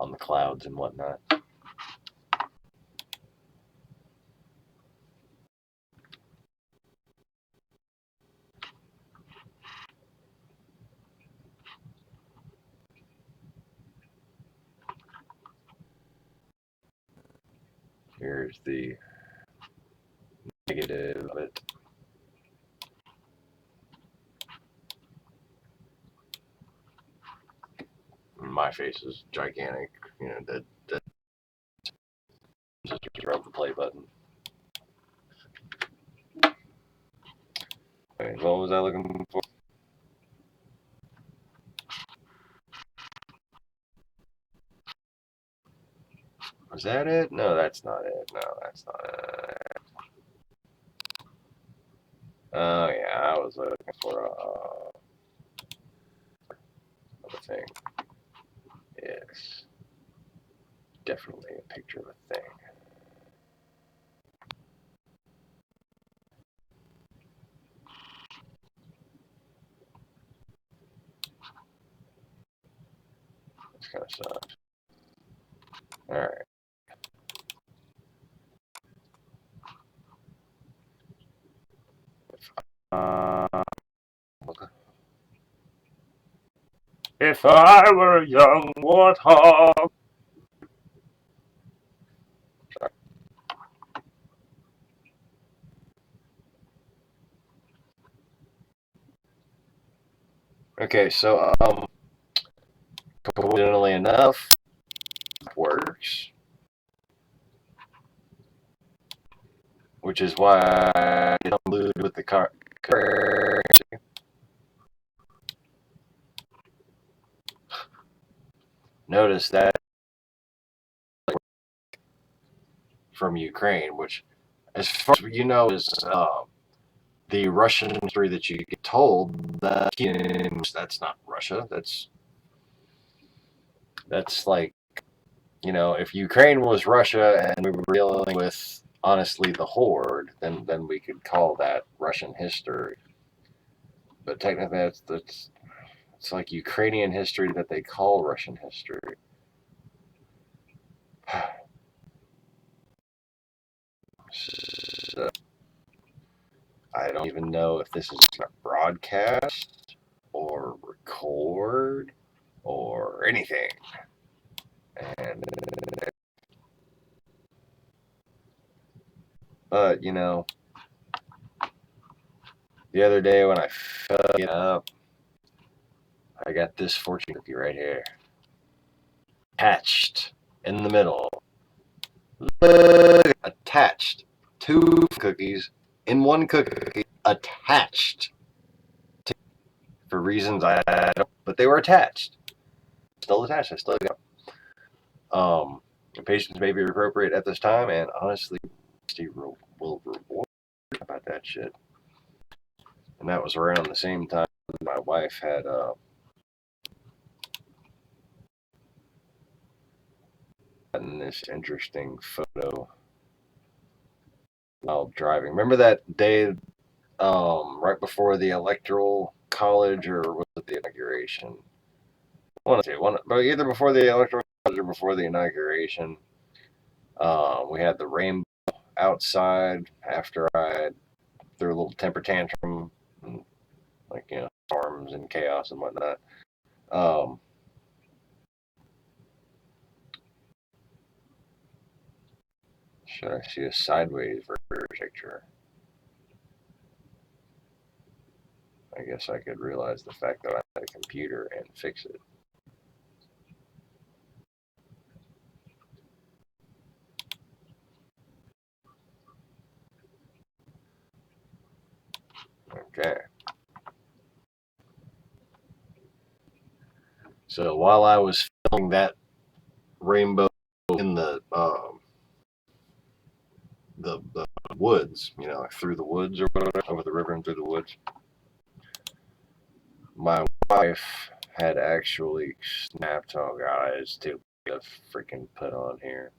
on the clouds and whatnot. Here's the negative of it. My face is gigantic, you know, that just rub the play button. Okay, what was I looking for? Was that it? No, that's not it. No, that's not it. Oh, yeah, I was looking for a thing. Yes. Definitely a picture of a thing. This kind of sucks. Alright. If I were a young warthog. Okay, so coincidentally enough, works, which is why I don't allude with the currency. Notice that from Ukraine, which, as far as you know, is the Russian history that you get told that that's not Russia. That's like, you know, if Ukraine was Russia and we were dealing with honestly the Horde, then we could call that Russian history. But technically, it's like Ukrainian history that they call Russian history. So, I don't even know if this is a broadcast or record or anything. But, you know, the other day when I fell up, I got this fortune cookie right here. Attached in the middle. Look, attached. 2 cookies in 1 cookie attached. For reasons I don't, but they were attached. Still attached. I still got them. Patience may be appropriate at this time, and honestly, Steve will reward about that shit. And that was around the same time my wife had gotten this interesting photo while driving. Remember that day right before the electoral college, or was it the inauguration? But either before the electoral college or before the inauguration. We had the rainbow outside after I threw a little temper tantrum, and, like, you know, storms and chaos and whatnot. Should I see a sideways picture? I guess I could realize the fact that I had a computer and fix it. Okay. So while I was filming that rainbow in the woods, you know, through the woods or whatever, over the river and through the woods, my wife had actually snapped. Oh god, it's too big to freaking put on here.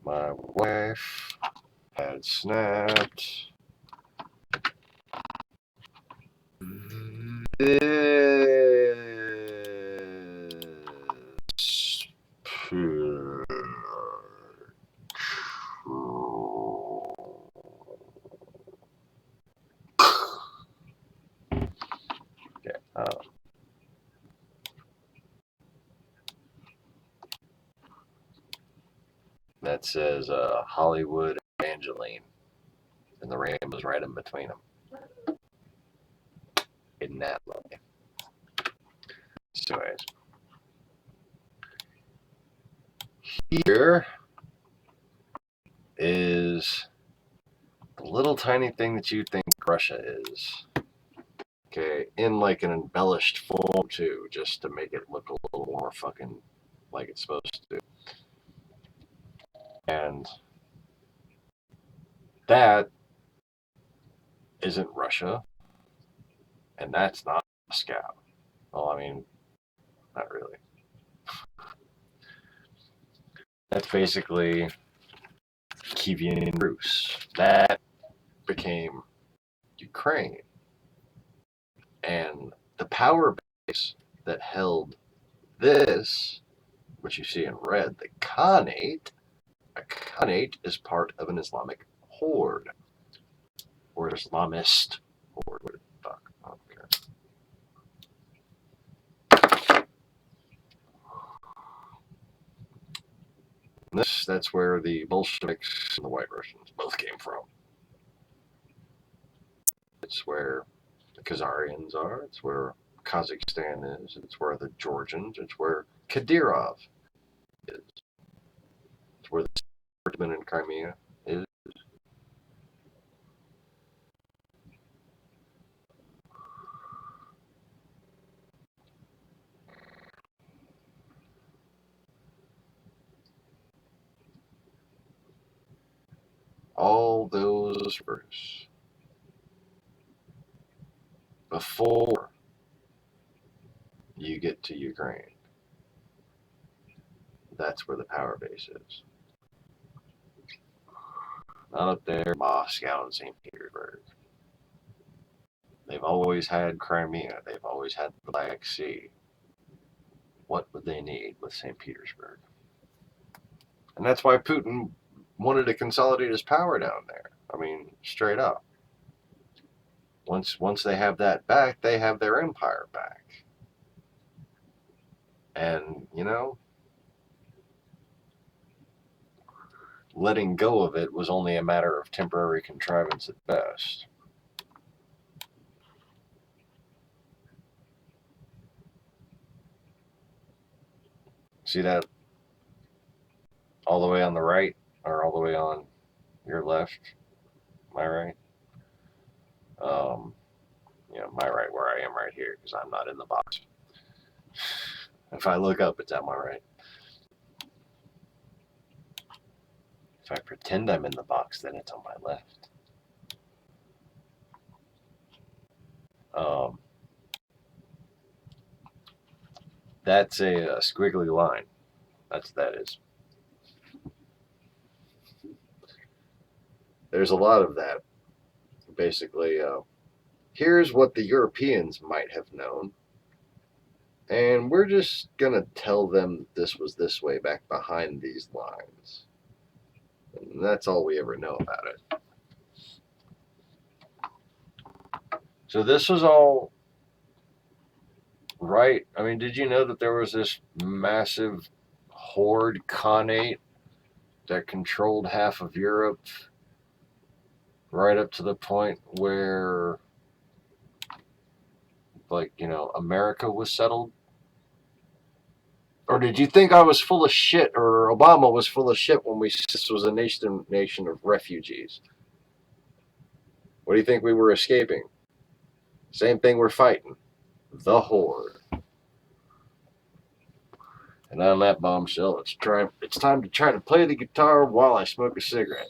My wife had snapped this picture. Okay, that says Hollywood Evangeline, and the ram was right in between them. Isn't that lovely? So anyways, here is the little tiny thing that you think Russia is. Okay, in like an embellished form too, just to make it look a little more fucking like it's supposed to. And that isn't Russia, and that's not Moscow. Well, I mean, not really. That's basically Kievan Rus. That became Ukraine. And the power base that held this, which you see in red, the Khanate, a Khanate is part of an Islamic horde. Or Islamist horde. What the fuck? I don't care. That's where the Bolsheviks and the White Russians both came from. It's where the Khazarians are. It's where Kazakhstan is. It's where the Georgians. It's where Kadyrov is. It's where the Turkmen in Crimea is. All those rivers before you get to Ukraine. That's where the power base is. Not up there, Moscow and St. Petersburg. They've always had Crimea. They've always had the Black Sea. What would they need with St. Petersburg? And that's why Putin wanted to consolidate his power down there. I mean, straight up. Once they have that back, they have their empire back. And, you know, letting go of it was only a matter of temporary contrivance at best. See that all the way on the right, or all the way on your left, my right? You know, my right where I am right here, because I'm not in the box. If I look up, it's at my right. If I pretend I'm in the box, then it's on my left. That's a squiggly line. That's what that is. There's a lot of that. Basically, here's what the Europeans might have known. And we're just going to tell them this was this way back behind these lines. And that's all we ever know about it. So this was all right. I mean, did you know that there was this massive horde Khanate that controlled half of Europe right up to the point where, like, you know, America was settled? Or did you think I was full of shit, or Obama was full of shit when this was a nation of refugees? What do you think we were escaping? Same thing we're fighting. The horde. And on that bombshell, it's time to try to play the guitar while I smoke a cigarette.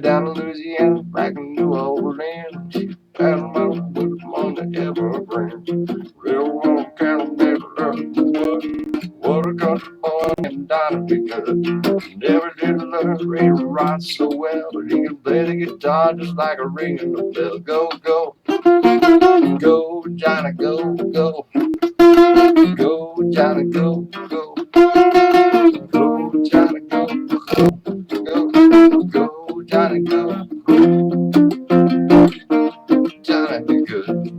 down to Louisiana, back in New Orleans. She paddled my with them on the Evergreen. Real one cattle never what a country boy and Donnie be good. Never did learn to read and write so well, but he can play the guitar just like a ringing the bell. Go, go, go, Johnny, go, go. Go, Johnny, go, go. Go, Johnny, go, go. Go, go, Johnny, go. Johnny be good.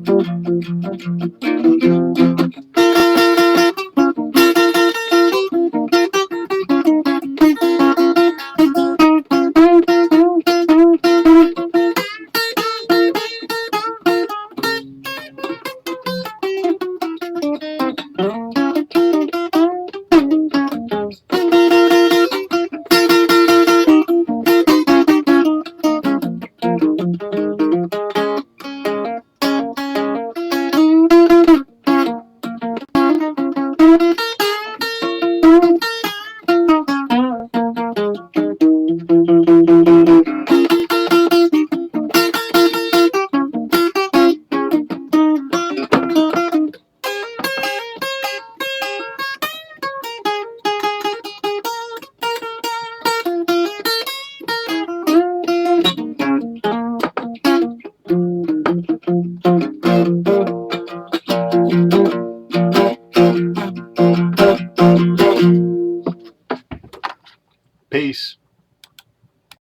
Peace.